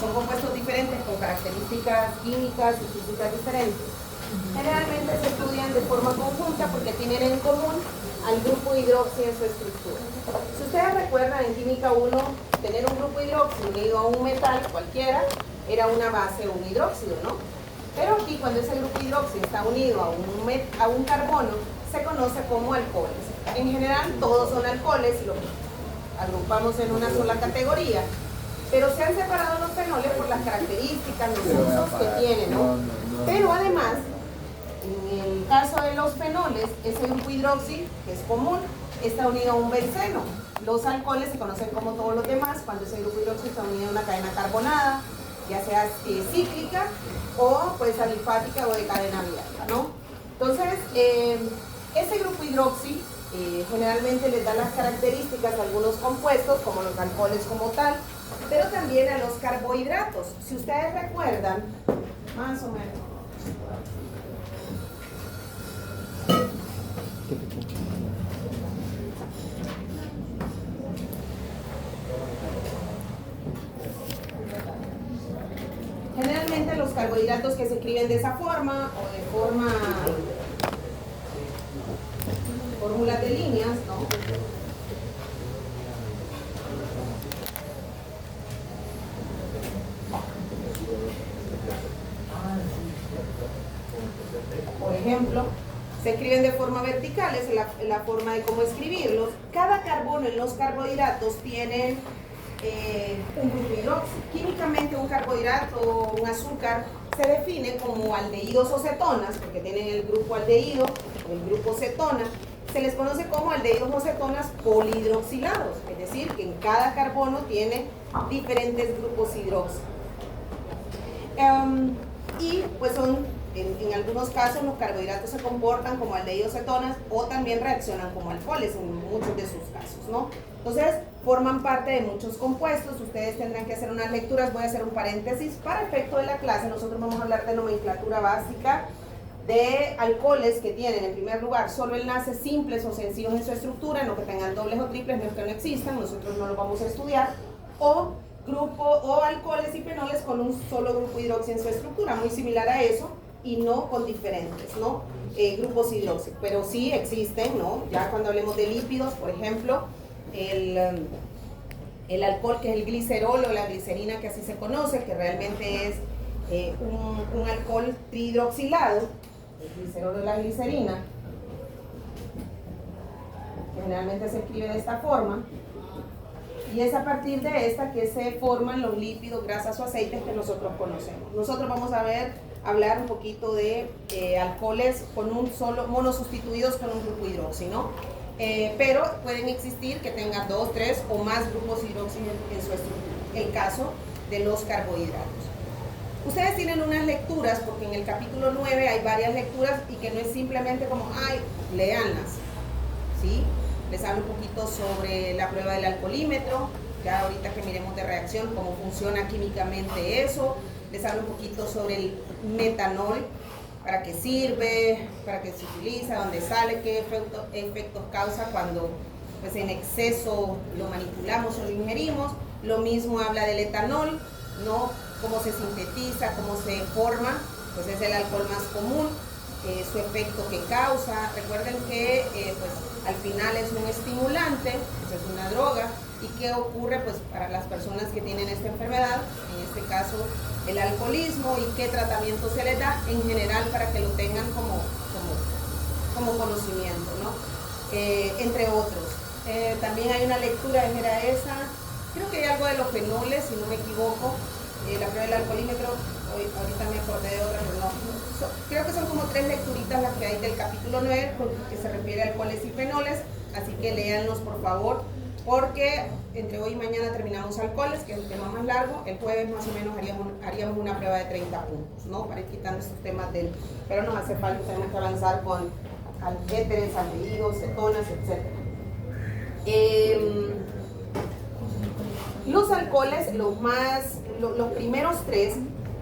son compuestos diferentes con características químicas y físicas diferentes. Generalmente se estudian de forma conjunta porque tienen en común al grupo hidroxi en su estructura. Si ustedes recuerdan, en química 1, tener un grupo hidroxi unido a un metal cualquiera era una base o un hidróxido, ¿no? Pero aquí, cuando ese grupo hidroxi está unido a un carbono, se conoce como alcoholes. En general, todos son alcoholes y los agrupamos en una sola categoría. Pero se han separado los fenoles por las características, los usos que tienen, ¿no? Pero además, en el caso de los fenoles, ese grupo hidroxi, que es común, está unido a un benceno. Los alcoholes se conocen como todos los demás cuando ese grupo hidroxi está unido a una cadena carbonada, ya sea cíclica o pues alifática o de cadena abierta, ¿no? Entonces, ese grupo hidroxi generalmente les da las características a algunos compuestos, como los alcoholes como tal, pero también a los carbohidratos. Si ustedes recuerdan, más o menos, generalmente los carbohidratos que se escriben de esa forma o de fórmulas de líneas, ¿no? Por ejemplo, se escriben de forma vertical, es la forma de cómo escribirlos. Cada carbono en los carbohidratos tiene un grupo hidroxi. Químicamente un carbohidrato o un azúcar se define como aldehídos o cetonas, porque tienen el grupo aldehído o el grupo cetona. Se les conoce como aldehídos o cetonas polihidroxilados, es decir, que en cada carbono tiene diferentes grupos hidroxi. Y pues en algunos casos los carbohidratos se comportan como aldehídos cetonas o también reaccionan como alcoholes en muchos de sus casos, ¿no? Entonces forman parte de muchos compuestos. Ustedes tendrán que hacer unas lecturas. Voy a hacer un paréntesis para efecto de la clase. Nosotros vamos a hablar de nomenclatura básica de alcoholes que tienen en primer lugar solo enlaces simples o sencillos en su estructura, no que tengan dobles o triples, no es que no existan, nosotros no lo vamos a estudiar, o alcoholes y fenoles con un solo grupo hidroxi en su estructura, muy similar a eso, y no con diferentes, ¿no? Grupos hidroxi, pero sí existen, ¿no? Ya cuando hablemos de lípidos, por ejemplo, el alcohol que es el glicerol o la glicerina, que así se conoce, que realmente es un alcohol trihidroxilado, el glicerol o la glicerina, que generalmente se escribe de esta forma, y es a partir de esta que se forman los lípidos, grasas o aceites que nosotros conocemos. Nosotros vamos a hablar un poquito de alcoholes con un solo, monosustituidos con un grupo hidroxi, ¿no? Pero pueden existir que tengan 2, 3 o más grupos hidroxi en su estructura. El caso de los carbohidratos. Ustedes tienen unas lecturas, porque en el capítulo 9 hay varias lecturas y que no es simplemente como, ay, léanlas, ¿sí? Les hablo un poquito sobre la prueba del alcoholímetro, ya ahorita que miremos de reacción, cómo funciona químicamente eso. Les hablo un poquito sobre el metanol, para qué sirve, para qué se utiliza, dónde sale, qué efectos causa cuando pues, en exceso lo manipulamos o lo ingerimos. Lo mismo habla del etanol, ¿no? Cómo se sintetiza, cómo se forma, pues es el alcohol más común, su efecto que causa. Recuerden que pues, al final es un estimulante, pues es una droga. ¿Y qué ocurre pues, para las personas que tienen esta enfermedad, en este caso el alcoholismo, y qué tratamiento se les da en general para que lo tengan como conocimiento, ¿no? Entre otros. También hay una lectura, era esa, creo que hay algo de los fenoles, si no me equivoco, la prueba del alcoholímetro, ahorita me acordé de otra, pero no. Creo que son como 3 lecturitas las que hay del capítulo 9, que se refiere a alcoholes y fenoles, así que léanlos por favor, porque entre hoy y mañana terminamos alcoholes, que es el tema más largo. El jueves más o menos haríamos una prueba de 30 puntos, ¿no? Para ir quitando estos temas pero nos hace falta, tenemos que avanzar con éteres, aldehídos, cetonas, etc. Los alcoholes, los primeros 3,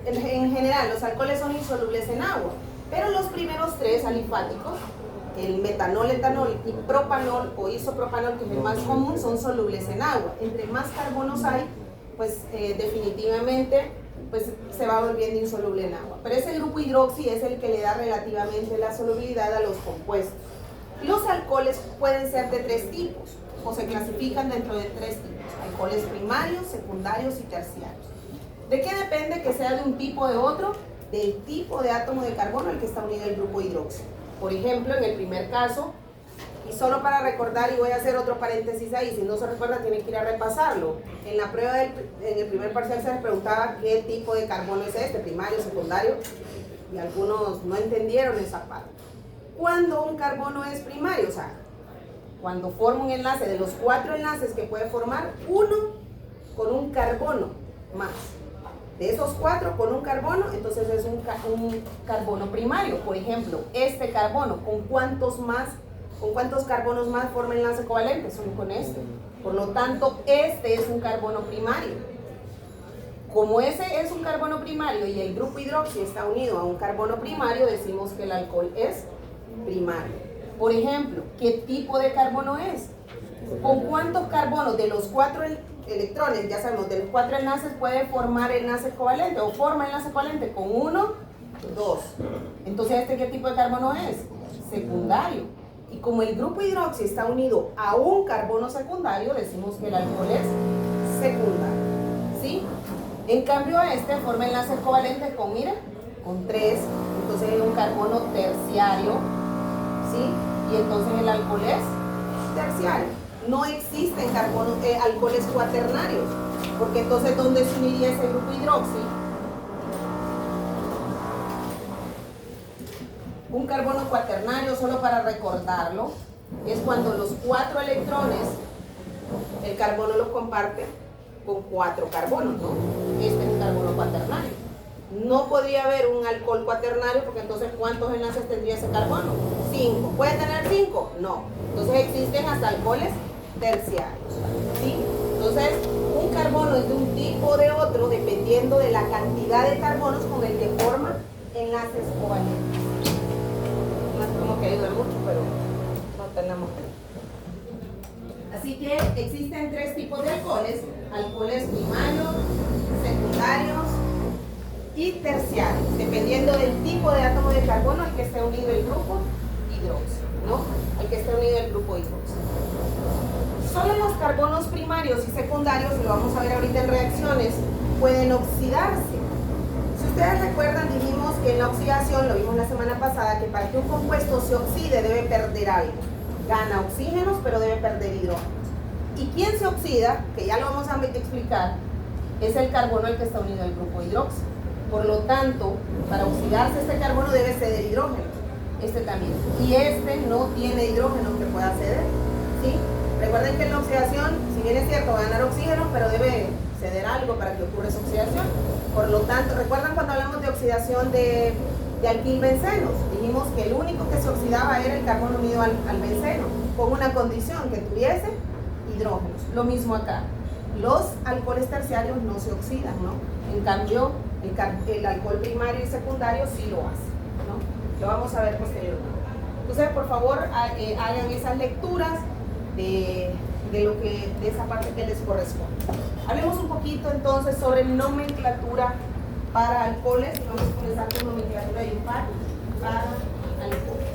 en general los alcoholes son insolubles en agua, pero los primeros 3 alifáticos, el metanol, etanol y propanol o isopropanol, que es el más común, son solubles en agua. Entre más carbonos hay, pues definitivamente pues se va volviendo insoluble en agua. Pero ese grupo hidroxi es el que le da relativamente la solubilidad a los compuestos. Los alcoholes pueden ser de 3 tipos, o se clasifican dentro de 3 tipos: alcoholes primarios, secundarios y terciarios. ¿De qué depende que sea de un tipo o de otro? Del tipo de átomo de carbono al que está unido el grupo hidroxi. Por ejemplo, en el primer caso, y solo para recordar, y voy a hacer otro paréntesis ahí, si no se recuerda tienen que ir a repasarlo. En la prueba en el primer parcial se les preguntaba qué tipo de carbono es este, primario, secundario, y algunos no entendieron esa parte. Cuando un carbono es primario, o sea, cuando forma un enlace de los 4 enlaces que puede formar, uno con un carbono más. De esos 4 con un carbono, entonces es un carbono primario. Por ejemplo, este carbono, ¿con cuántos carbonos más forma enlace covalente? Solo con este. Por lo tanto, este es un carbono primario. Como ese es un carbono primario y el grupo hidroxi está unido a un carbono primario, decimos que el alcohol es primario. Por ejemplo, ¿qué tipo de carbono es? ¿Con cuántos carbonos de los 4 electrones, ya sabemos, de los 4 enlaces puede formar enlace covalente o forma enlace covalente? Con 1, 2. Entonces, ¿este qué tipo de carbono es? Secundario. Y como el grupo hidroxi está unido a un carbono secundario, decimos que el alcohol es secundario. ¿Sí? En cambio, este forma enlaces covalentes con, mira, con 3. Entonces es un carbono terciario. ¿Sí? Y entonces el alcohol es terciario. No existen alcoholes cuaternarios, porque entonces ¿dónde se uniría ese grupo hidroxi? Un carbono cuaternario, solo para recordarlo, es cuando los 4 electrones, el carbono los comparte con 4 carbonos, ¿no? Este es un carbono cuaternario. No podría haber un alcohol cuaternario, porque entonces ¿cuántos enlaces tendría ese carbono? 5. ¿Puede tener 5? No. Entonces existen hasta alcoholes terciarios. ¿Sí? Entonces, un carbono es de un tipo o de otro dependiendo de la cantidad de carbonos con el que forma enlaces covalentes. No es como que ayuda mucho, pero no tenemos que. Así que existen 3 tipos de alcoholes: alcoholes primarios, secundarios y terciarios, dependiendo del tipo de átomo de carbono al que esté unido el grupo hidroxi, ¿no? Al que esté unido el grupo hidroxi. Solo los carbonos primarios y secundarios, lo vamos a ver ahorita en reacciones, pueden oxidarse. Si ustedes recuerdan, dijimos que en la oxidación, lo vimos la semana pasada, que para que un compuesto se oxide debe perder algo. Gana oxígenos, pero debe perder hidrógenos. ¿Y quién se oxida? Que ya lo vamos a explicar, es el carbono al que está unido el grupo hidroxi. Por lo tanto, para oxidarse este carbono debe ceder hidrógeno. Este también. Y este no tiene hidrógeno que pueda ceder. ¿Sí? Recuerden que en la oxidación, si bien es cierto, va a ganar oxígeno, pero debe ceder algo para que ocurra esa oxidación. Por lo tanto, ¿recuerdan cuando hablamos de oxidación de alquilbencenos? Dijimos que el único que se oxidaba era el carbono unido al benceno, con una condición, que tuviese hidrógenos. Lo mismo acá. Los alcoholes terciarios no se oxidan, ¿no? En cambio, el alcohol primario y secundario sí lo hace, ¿no? Lo vamos a ver posteriormente. Entonces, por favor, hagan esas lecturas de esa parte que les corresponde. Hablemos un poquito entonces sobre nomenclatura para alcoholes. Vamos a comenzar con nomenclatura impar para alcoholes.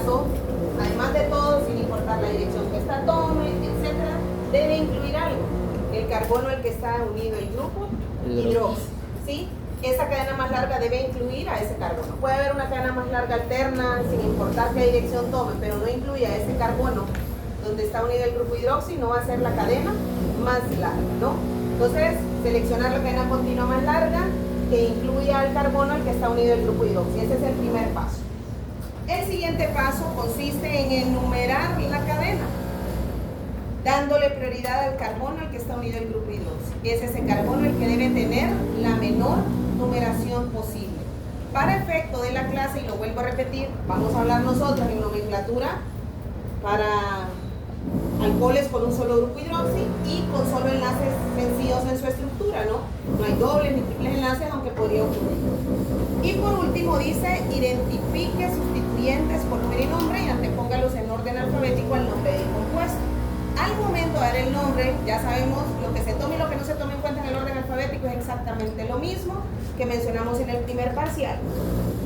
caso, además de todo, sin importar la dirección que esta tome, etcétera, debe incluir algo. El carbono al que está unido el grupo hidroxi, ¿sí? Esa cadena más larga debe incluir a ese carbono. Puede haber una cadena más larga alterna, sin importar qué dirección tome, pero no incluye a ese carbono donde está unido el grupo hidroxi, no va a ser la cadena más larga, ¿no? Entonces, seleccionar la cadena continua más larga que incluya al carbono al que está unido el grupo hidroxi. Ese es el primer paso. El siguiente paso consiste en enumerar la cadena, dándole prioridad al carbono al que está unido el grupo hidroxi. Es ese carbono el que debe tener la menor numeración posible. Para efecto de la clase, y lo vuelvo a repetir, vamos a hablar nosotros en nomenclatura para alcoholes con un solo grupo hidroxi y con solo enlaces sencillos en su estructura, ¿no? No hay dobles ni triples enlaces, aunque podría ocurrir. Y por último dice, identifique sustituyentes por número y nombre y antepóngalos en orden alfabético al nombre del compuesto. Al momento de dar el nombre, ya sabemos lo que se tome y lo que no se tome en cuenta en el orden alfabético es exactamente lo mismo que mencionamos en el primer parcial.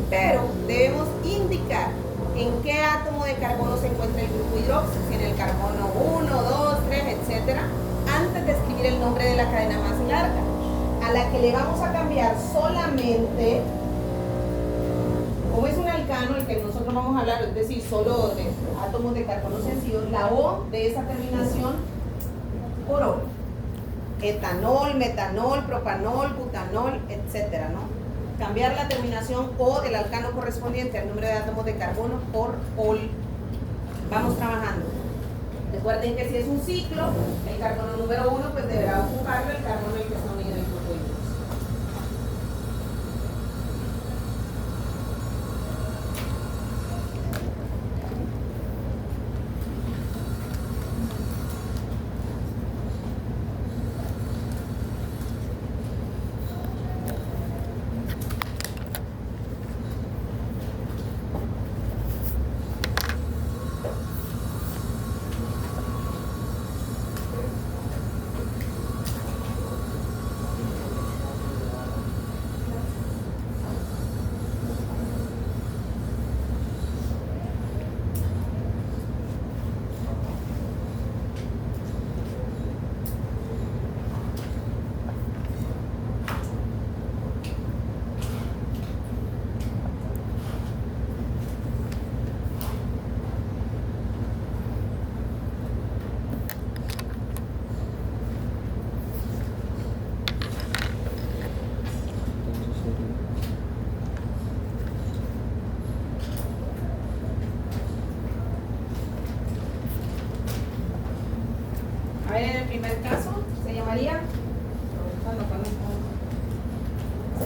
Pero debemos indicar en qué átomo de carbono se encuentra el grupo hidroxi, si en el carbono 1, 2, 3, etc., antes de escribir el nombre de la cadena más larga, a la que le vamos a cambiar solamente, como es un alcano, el que nosotros vamos a hablar, es decir, solo de átomos de carbono sencillos, la O de esa terminación por O. Etanol, metanol, propanol, butanol, etcétera, ¿no? Cambiar la terminación O del alcano correspondiente al número de átomos de carbono por OL. Vamos trabajando. Recuerden que si es un ciclo, el carbono número 1 pues deberá ocuparlo el carbono el que está unido en grupo hidroxi. En el primer caso se llamaría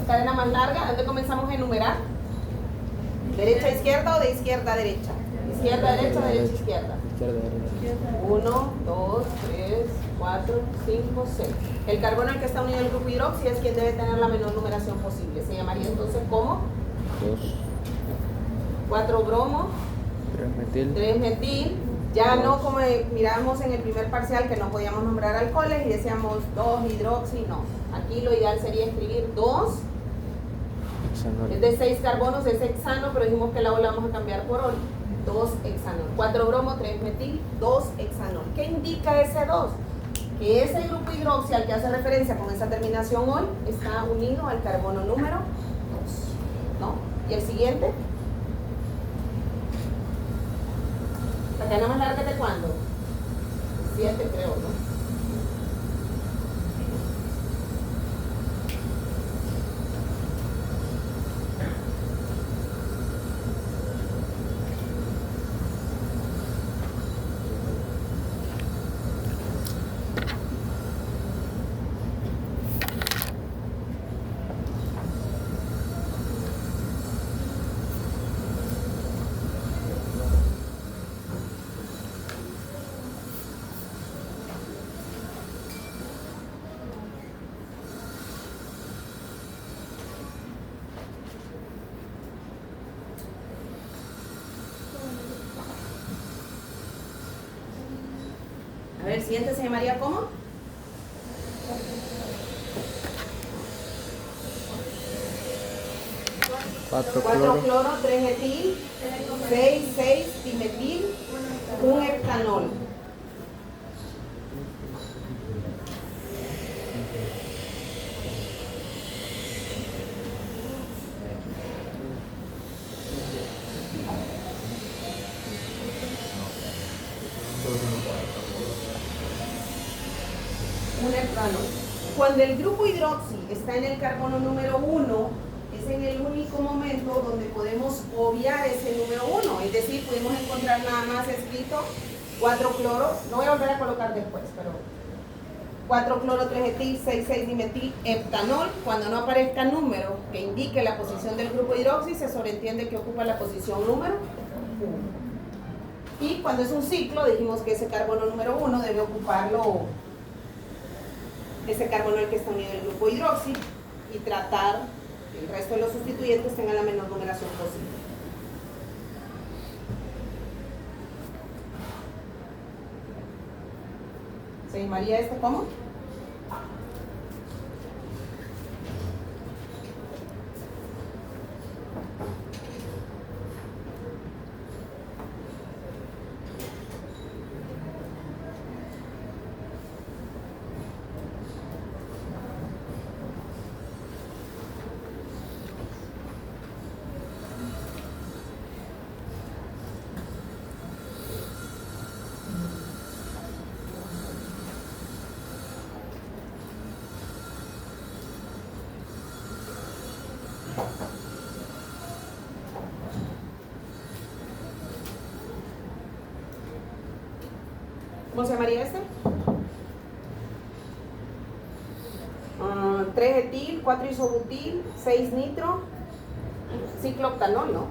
cadena más larga. ¿Dónde comenzamos a enumerar? ¿Derecha a izquierda o de izquierda a derecha? Izquierda a derecha, derecha a izquierda. 1, 2, 3, 4, 5, 6. El carbono al que está unido al grupo hidroxi es quien debe tener la menor numeración posible. Se llamaría entonces ¿cómo? 4 bromo, 3 metil. Ya no como mirábamos en el primer parcial que no podíamos nombrar alcoholes y decíamos 2 hidroxi, no. Aquí lo ideal sería escribir 2. Es de 6 carbonos, es hexano, pero dijimos que la O la vamos a cambiar por ol. 2 hexanol. 4 bromo, 3 metil, 2 hexanol. ¿Qué indica ese 2? Que ese grupo hidroxi al que hace referencia con esa terminación ol está unido al carbono número 2, ¿no? ¿Y el siguiente? ¿La cadena más larga de cuándo? 7 creo, ¿no? A ver, el siguiente se llamaría ¿cómo? 4 4 cloro. cloro, 3 etil, 6 dimetil, 1 heptanol. Un heptanol. Cuando el grupo hidroxi está en el carbono número 1, es en el único momento donde podemos obviar ese número 1, es decir, podemos encontrar nada más escrito 4 cloro, no voy a volver a colocar después, pero 4 cloro, 3 etil, 6 dimetil, heptanol. Cuando no aparezca número que indique la posición del grupo hidroxi, se sobreentiende que ocupa la posición número 1. Y cuando es un ciclo, dijimos que ese carbono número 1 debe ocuparlo ese carbono que está unido al grupo hidroxi y tratar que el resto de los sustituyentes tengan la menor numeración posible. ¿Se llamaría este cómo? ¿Cómo se llamaría este? 3 etil, 4 isobutil, 6 nitro, ciclooctanol, ¿no?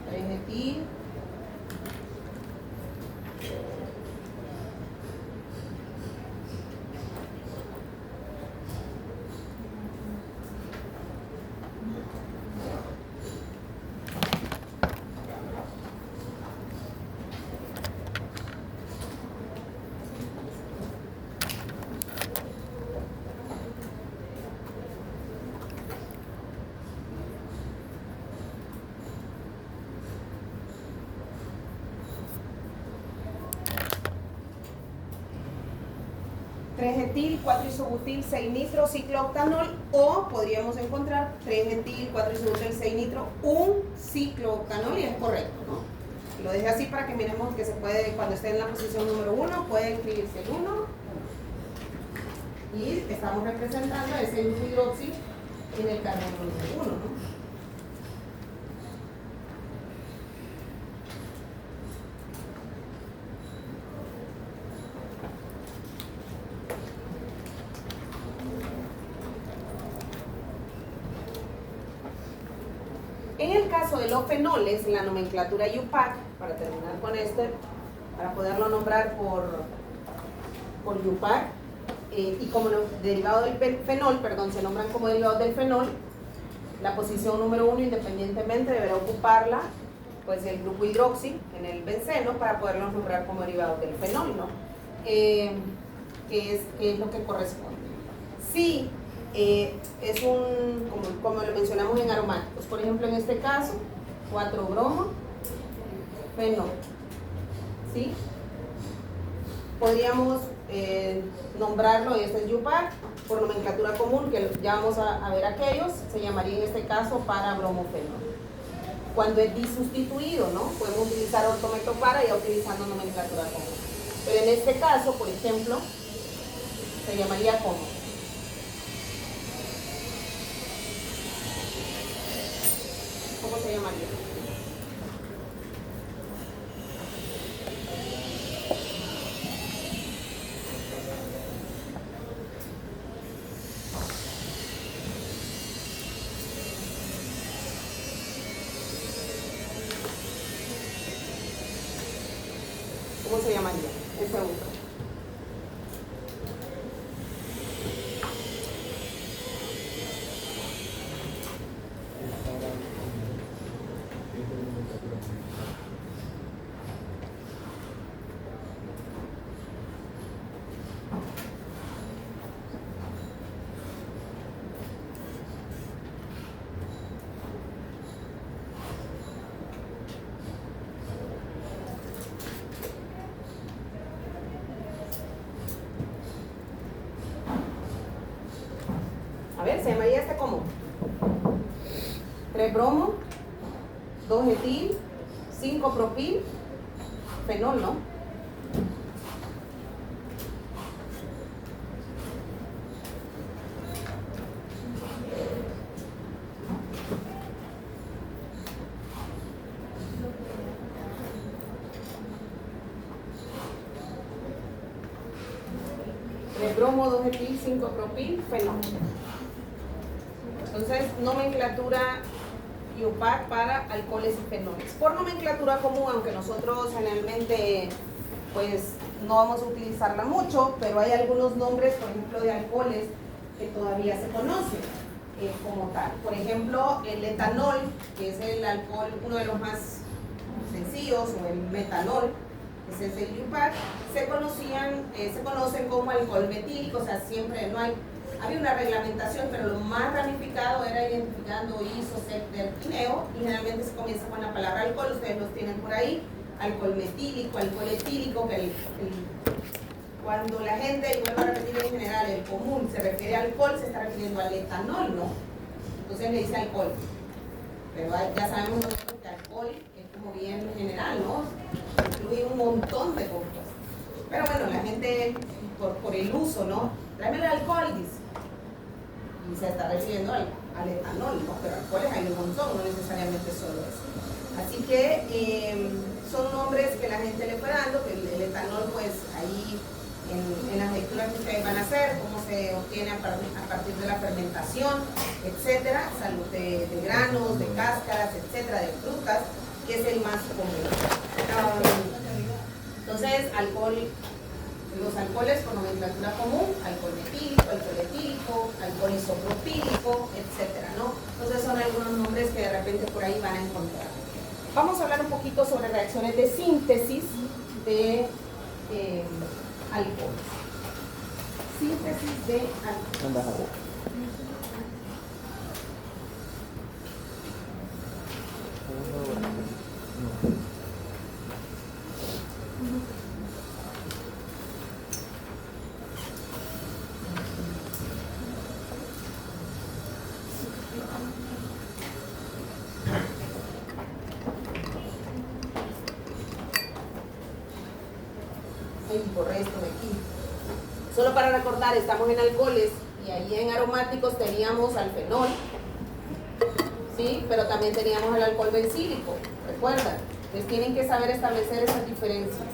3 etil, etil, 4 isobutil, 6 nitro, ciclooctanol, o podríamos encontrar 3 etil, 4 isobutil, 6 nitro, un ciclooctanol, y es correcto, ¿no? Lo dejé así para que miremos que se puede, cuando esté en la posición número 1, puede escribirse el 1, y estamos representando ese grupo hidroxi en el carbono número 1, ¿no? En el caso de los fenoles, la nomenclatura IUPAC, para terminar con este, para poderlo nombrar por IUPAC, y como derivado del fenol, perdón, se nombran como derivados del fenol, la posición número 1 independientemente deberá ocuparla pues el grupo hidroxi en el benceno para poderlos nombrar como derivados del fenol, ¿no? Que es lo que corresponde. Sí, es un, como lo mencionamos en aromáticos, por ejemplo en este caso 4-bromo fenol, ¿sí? Podríamos nombrarlo, este es IUPAC, por nomenclatura común, que ya vamos a ver aquellos, se llamaría en este caso para-bromofenol. Cuando es disustituido, ¿no? Podemos utilizar ortometopara ya utilizando nomenclatura común. Pero en este caso, por ejemplo, se llamaría como. ¿Cómo se llamaría? ¿Cómo se llamaría? El segundo. se llamaría este como 3-bromo, 2-etil, 5-propil, fenol, ¿no? Bromo, 2-etil, 5-propil, fenol. Entonces, nomenclatura IUPAC para alcoholes y fenoles. Por nomenclatura común, aunque nosotros generalmente pues no vamos a utilizarla mucho, pero hay algunos nombres, por ejemplo, de alcoholes que todavía se conocen como tal. Por ejemplo, el etanol, que es el alcohol, uno de los más sencillos, o el metanol, ese es el IUPAC, se conocen como alcohol metílico, o sea, siempre había una reglamentación, pero lo más ramificado era identificando ISO, CEPTER y NEO, y generalmente se comienza con la palabra alcohol, ustedes los tienen por ahí, alcohol metílico, alcohol etílico, que cuando la gente, y vuelvo a repetir en general, el común se refiere a alcohol, se está refiriendo al etanol, ¿no? Entonces le dice alcohol, pero ya sabemos nosotros que alcohol es como bien general, ¿no? Incluye un montón de compuestos. Pero bueno, la gente, por el uso, ¿no? Tráeme el alcohol, dice. Y se está refiriendo al etanol, ¿no? Pero alcoholes hay un montón, no necesariamente solo eso. Así que son nombres que la gente le fue dando, que el etanol, pues ahí en las lecturas que ustedes van a hacer, cómo se obtiene a partir de la fermentación, etcétera, salud de granos, de cáscaras, etcétera, de frutas, que es el más común. Entonces, los alcoholes con nomenclatura común, alcohol metílico, alcohol etílico, alcohol isopropílico, etcétera, ¿no? Entonces son algunos nombres que de repente por ahí van a encontrar. Vamos a hablar un poquito sobre reacciones de síntesis de alcoholes. Síntesis de alcoholes. Por esto de aquí. Solo para recordar, estamos en alcoholes y ahí en aromáticos teníamos al fenol, ¿sí? Pero también teníamos el alcohol bencílico, ¿recuerdan? Entonces tienen que saber establecer esas diferencias.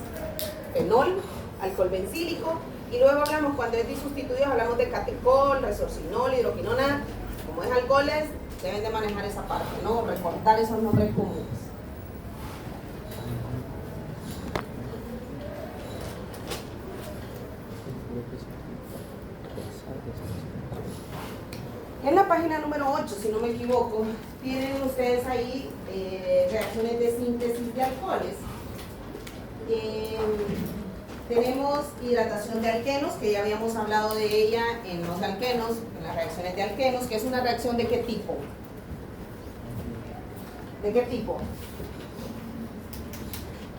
Fenol, alcohol bencílico, y luego hablamos, cuando es disustituidos, hablamos de catecol, resorcinol, hidroquinona. Como es alcoholes, deben de manejar esa parte, ¿no? Recordar esos nombres comunes. En la página número 8, si no me equivoco, tienen ustedes ahí reacciones de síntesis de alcoholes. Tenemos hidratación de alquenos, que ya habíamos hablado de ella en los alquenos, en las reacciones de alquenos, que es una reacción ¿de qué tipo? ¿De qué tipo?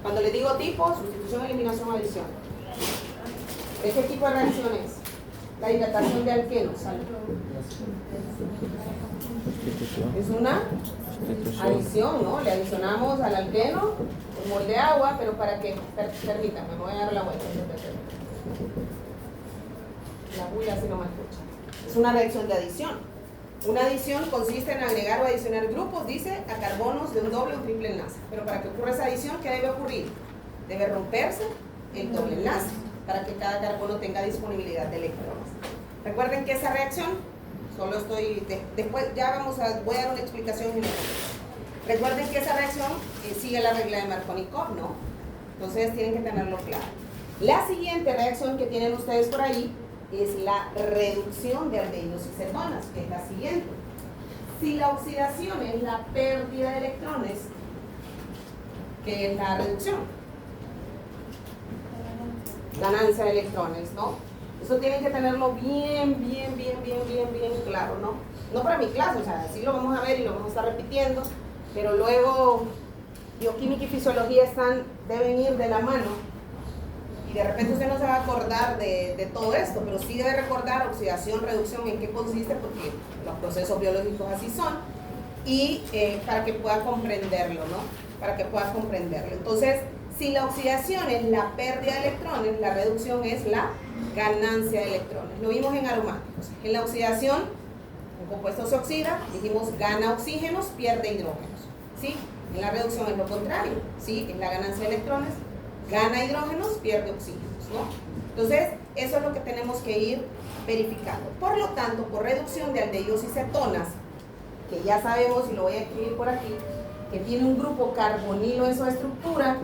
Cuando le digo tipo, sustitución, eliminación, adición. ¿De qué tipo de reacción es? La hidratación de alquenos. Es una adición, ¿no? Le adicionamos al alqueno un mol de agua, pero para que, permítanme, me voy a dar la vuelta. La bulla si no me escucha. Es una reacción de adición. Una adición consiste en agregar o adicionar grupos, dice, a carbonos de un doble o triple enlace. Pero para que ocurra esa adición, ¿qué debe ocurrir? Debe romperse el doble enlace para que cada carbono tenga disponibilidad de electrones. Recuerden que esa reacción, solo estoy, después ya voy a dar una explicación general. Recuerden que esa reacción sigue la regla de Markovnikov, ¿no? Entonces tienen que tenerlo claro. La siguiente reacción que tienen ustedes por ahí es la reducción de aldehídos y cetonas, que es la siguiente. Si la oxidación es la pérdida de electrones, ¿qué es la reducción? Ganancia de electrones, ¿no? Eso tienen que tenerlo bien claro, ¿no? No para mi clase, o sea, sí lo vamos a ver y lo vamos a estar repitiendo, pero luego bioquímica y fisiología deben ir de la mano. de repente usted no se va a acordar de todo esto, pero sí debe recordar oxidación, reducción, en qué consiste, porque los procesos biológicos así son, y para que pueda comprenderlo, ¿no? Para que pueda comprenderlo. Entonces, si la oxidación es la pérdida de electrones, la reducción es la ganancia de electrones. Lo vimos en aromáticos. En la oxidación, un compuesto se oxida, dijimos gana oxígenos, pierde hidrógenos, ¿sí? En la reducción es lo contrario, ¿sí? Es la ganancia de electrones, gana hidrógenos, pierde oxígenos, ¿no? Entonces, eso es lo que tenemos que ir verificando. Por lo tanto, por reducción de aldehídos y cetonas, que ya sabemos, y lo voy a escribir por aquí, que tiene un grupo carbonilo en su estructura,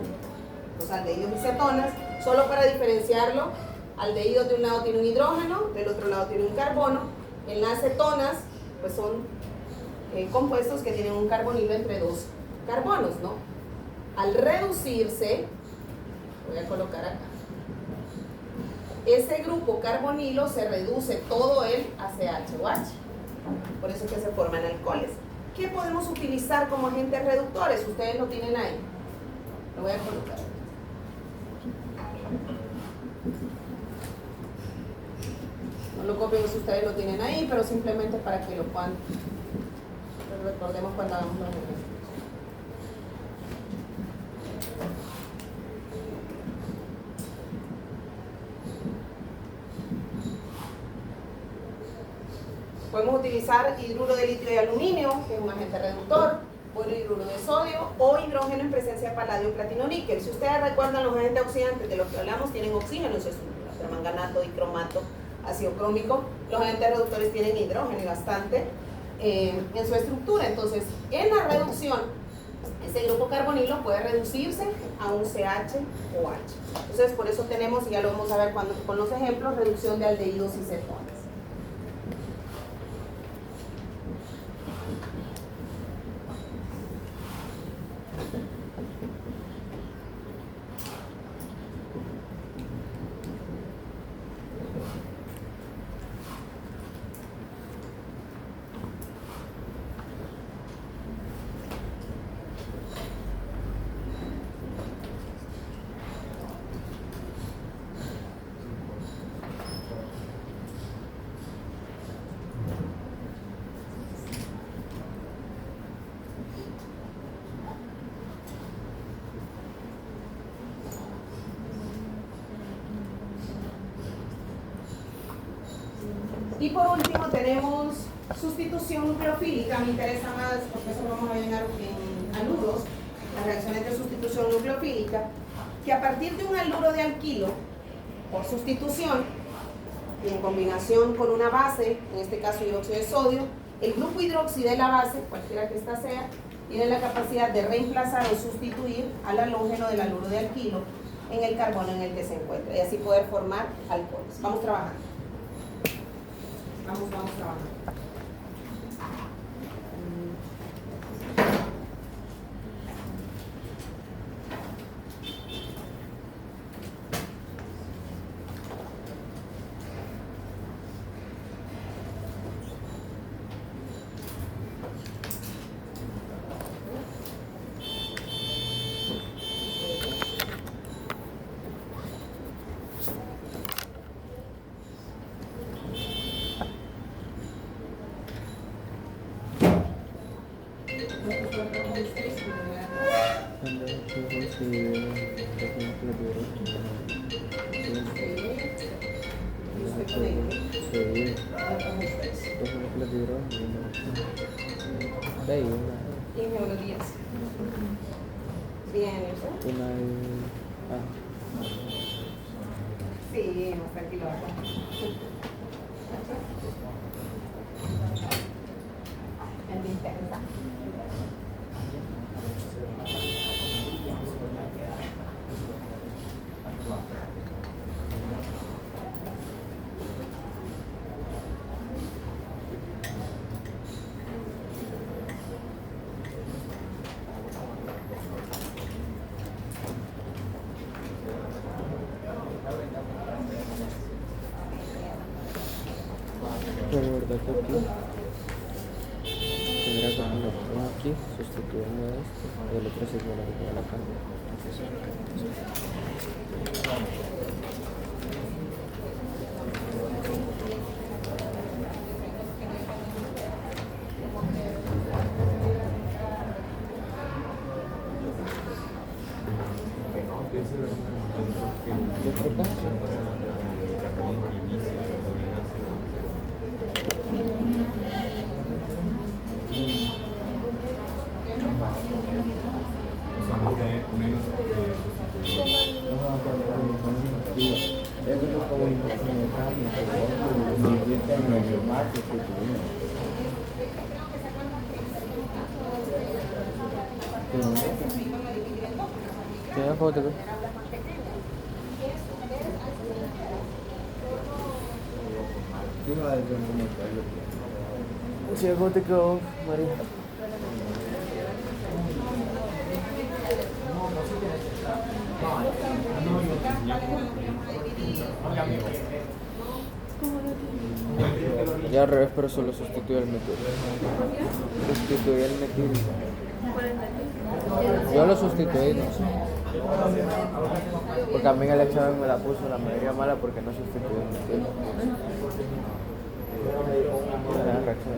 los aldehídos y cetonas, solo para diferenciarlo, aldehídos de un lado tiene un hidrógeno, del otro lado tiene un carbono. En las cetonas, pues son compuestos que tienen un carbonilo entre dos carbonos, ¿no? Al reducirse, voy a colocar acá, ese grupo carbonilo se reduce todo el ACH o H, por eso es que se forman alcoholes. ¿Qué podemos utilizar como agentes reductores? Ustedes lo tienen ahí, lo voy a colocar. No lo copien si ustedes lo tienen ahí, pero simplemente para que lo puedan, recordemos cuando hagamos los ejemplos. Podemos utilizar hidruro de litio y aluminio, que es un agente reductor, hidruro de sodio o hidrógeno en presencia de paladio, platino, níquel. Si ustedes recuerdan, los agentes oxidantes de los que hablamos tienen oxígeno en su estructura, permanganato, dicromato, ácido crómico. Los agentes reductores tienen hidrógeno y bastante en su estructura. Entonces, en la reducción, ese grupo carbonilo puede reducirse a un CH o H. Entonces, por eso tenemos, y ya lo vamos a ver con los ejemplos, reducción de aldehídos y cetonas. Y por último tenemos sustitución nucleofílica. Me interesa más porque eso lo vamos a ver en aluros, las reacciones de sustitución nucleofílica, que a partir de un haluro de alquilo, por sustitución, y en combinación con una base, en este caso hidróxido de sodio, el grupo hidroxi de la base, cualquiera que ésta sea, tiene la capacidad de reemplazar o sustituir al halógeno del haluro de alquilo en el carbono en el que se encuentra, y así poder formar alcoholes. Vamos trabajando. Vamos trabajando. Bien, ¿eso? Sí, más tranquilo acá. En intensa. Recuerda que aquí tendrá como lo pongo aquí, sustituyendo esto, y el otro es igual a lo que va a la cambio. ¿Yo creo que? ¿Tiene foto? Sí, ¿cómo te quedó, María? Ya al revés, pero solo sustituye el metil. Sustituye el metil. Yo lo sustituí, no sé. Porque a mí el examen me la puso la mayoría mala porque no sustituyó el metil. Era la reacción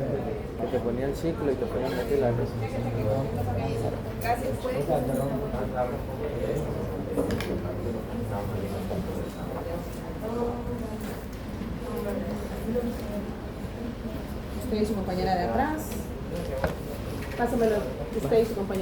que te ponía el ciclo y te ponía el metil. Gracias. Usted y su compañera de atrás. Pásamelo, usted y su compañera.